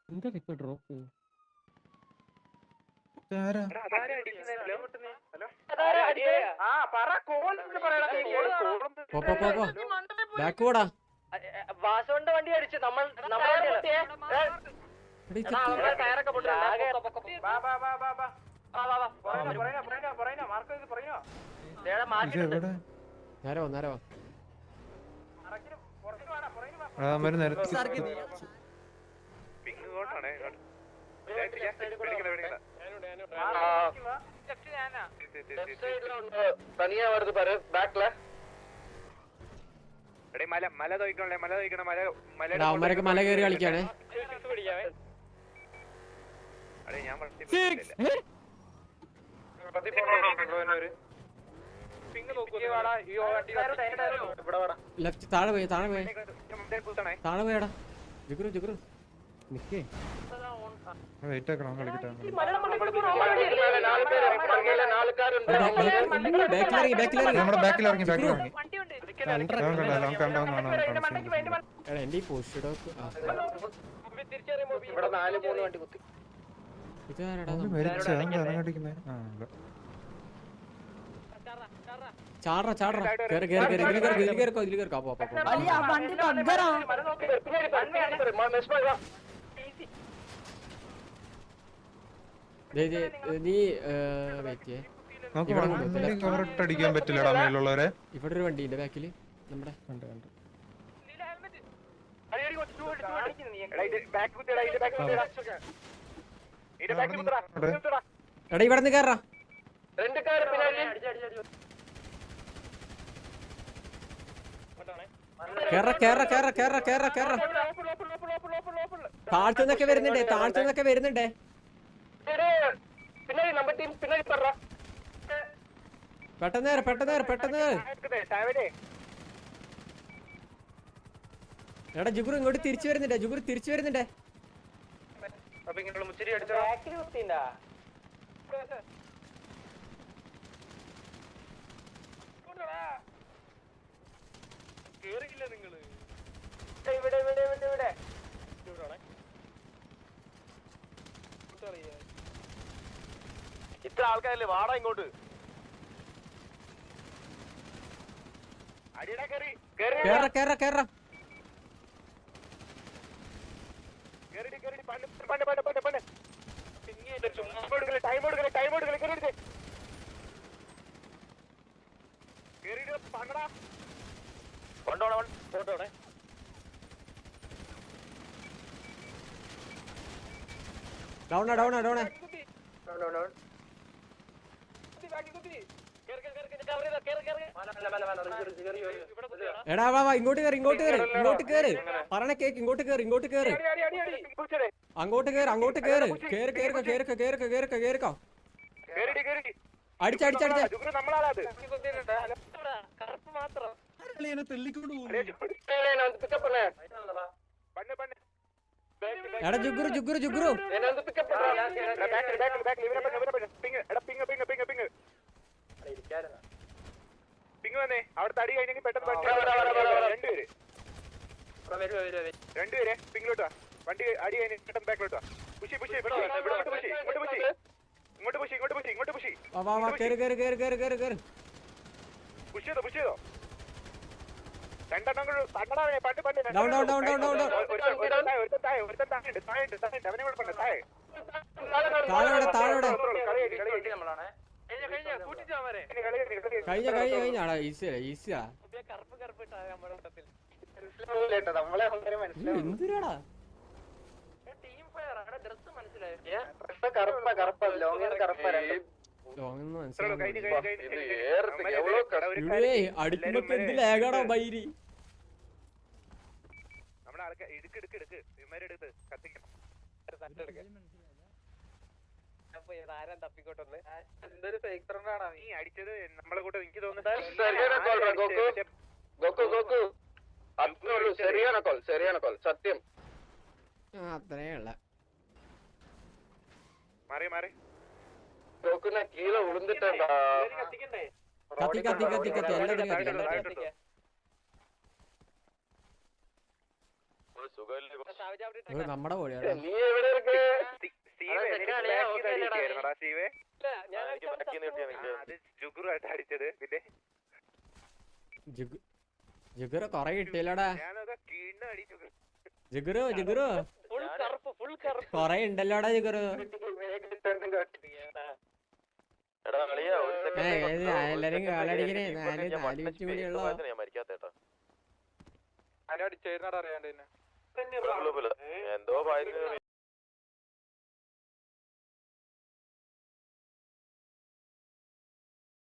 എന്താ ഇപ്പൊ ഡ്രോപ്പ്? വാസോന്റെ വണ്ടി അടിച്ച് നമ്മൾ തനിയാ വരുത് പാரு ബാക്കില് അവന്മാരൊക്കെ മല കയറി കളിക്കാണ്. ലെഫ്റ്റ് താഴെ പോയി താഴെ പോയടാ. ജുഗ്രു ജുഗ്രു നിക്കേ വെയിറ്റ് ആക്കണം കളിക്കട്ടെ. നമ്മുടെ ബാക്കിൽ ഇറങ്ങി എന്റെ ഈ പോസ്റ്റ് ചാടറ ചാടറ കേറി കേറി കേറി ഇതിൽ കേറി ഇതിൽ കേറിക്കോ ഇതിൽ കേറിക്കോ. അപ്പൊ നീ അടിക്കാൻ പറ്റില്ലടാ മേലുള്ളവരെ. ഇവിടെ ഒരു വണ്ടി ഉണ്ട് ബാക്കില് നമ്മുടെ. കണ്ട് കണ്ട് എടാ ഇവിടെ നിന്ന് കേറാ. കേറ കേറ കേറ കേറ കേറ കേറ. താഴ്ത്തുന്നൊക്കെ വരുന്നുണ്ടേ താഴ്ത്തുന്നൊക്കെ വരുന്നുണ്ടേ. പെട്ടെന്ന് പെട്ടെന്ന് എടാ ജുഗുറു ഇങ്ങോട്ട് തിരിച്ചു വരുന്നുണ്ടേ. ജുഗുറു തിരിച്ചു വരുന്നുണ്ടേ. ഇത്ര ആൾക്കാരല്ലേ വാടാ ഇങ്ങോട്ട്. കേറ കേറ കേറ ഡൗണ ഡൗണ ഡൗണ. എടാ വാ വാ ഇങ്ങോട്ട് കേറി ഇങ്ങോട്ട് കേറി ഇങ്ങോട്ട് കേറി. പറയണ കേക്ക് ഇങ്ങോട്ട് കേറി ഇങ്ങോട്ട് കേറി. അങ്ങോട്ട് കേറി അങ്ങോട്ട് കേറി കേറി കേറിക്കോ കേറിക്കോ കേറിക്കോ കേറിക്കോ കേറിക്കോ. അടിച്ചടിച്ചടിച്ച എടാ ജുഗുറു ജുഗുറു ജുഗുറു. അവിടുത്തെ അടി കഴിഞ്ഞെങ്കിൽ പെട്ടെന്ന് രണ്ടുപേരെ പിങ്ങിലോട്ടാ. വണ്ടി അടി കഴിഞ്ഞ് പെട്ടെന്ന് ബാക്കിലോട്ടാ. പുഷി പുഷി ഇങ്ങോട്ട് പുഷി ഇങ്ങോട്ട് പുഷി ഇങ്ങോട്ട് പുഷി ഇങ്ങോട്ട് പുഷി ഇങ്ങോട്ട് പുഷി. വാ വാ കേറി കേറി കേറി കേറി കേറി കേറി. പുഷ് ചെയ്തോ രണ്ടെണ്ണം പണ്ട് പണ്ട് down down down down down. അവനെ കുഴപ്പമില്ല താഴെ താഴെ താഴെ കഴിഞ്ഞ കഴിഞ്ഞ കഴിഞ്ഞാടാ. ഈസിയാ ഈസിയാ. എന്തിനാടാ അടുക്കുമ്പോ എന്ത് ലാഗാടാ ബൈരി. നമ്മുടെ ആൾക്കാർ എടുക്ക് ഇവന്മാരെടുത്ത് കത്തിക്കണം. തപ്പിക്കോട്ടൊന്ന് എന്തൊരു ഫേക്ടറാണ് നീ അടിച്ചത് നമ്മളെ കൂടെ. എനിക്ക് തോന്നുന്നു സത്യം അത്രയുള്ള മാറി മാറി കീഴെ ഉളുന്നിട്ടുണ്ടാ. കത്തി കത്തി കത്തി കത്തി എല്ലാത്തിനും കത്തി. നമ്മുടെ പോലെയാണ് നീ എവിടെ ഇരിക്കേ? ജുഗുറായിട്ട് അടിച്ചത് പിന്നെ ജിഗുറ കൊറേ കിട്ടിയല്ലോടാ ഞാനതാ കീഴ്ന്ന് അടിച്ചു. ജിഗുറു കൊറേ ഉണ്ടല്ലോടാ ജിഗുറു എല്ലാരും കാലടിക്കണേ 4 മിനിറ്റ് കൂടിയുള്ളോ എന്തോ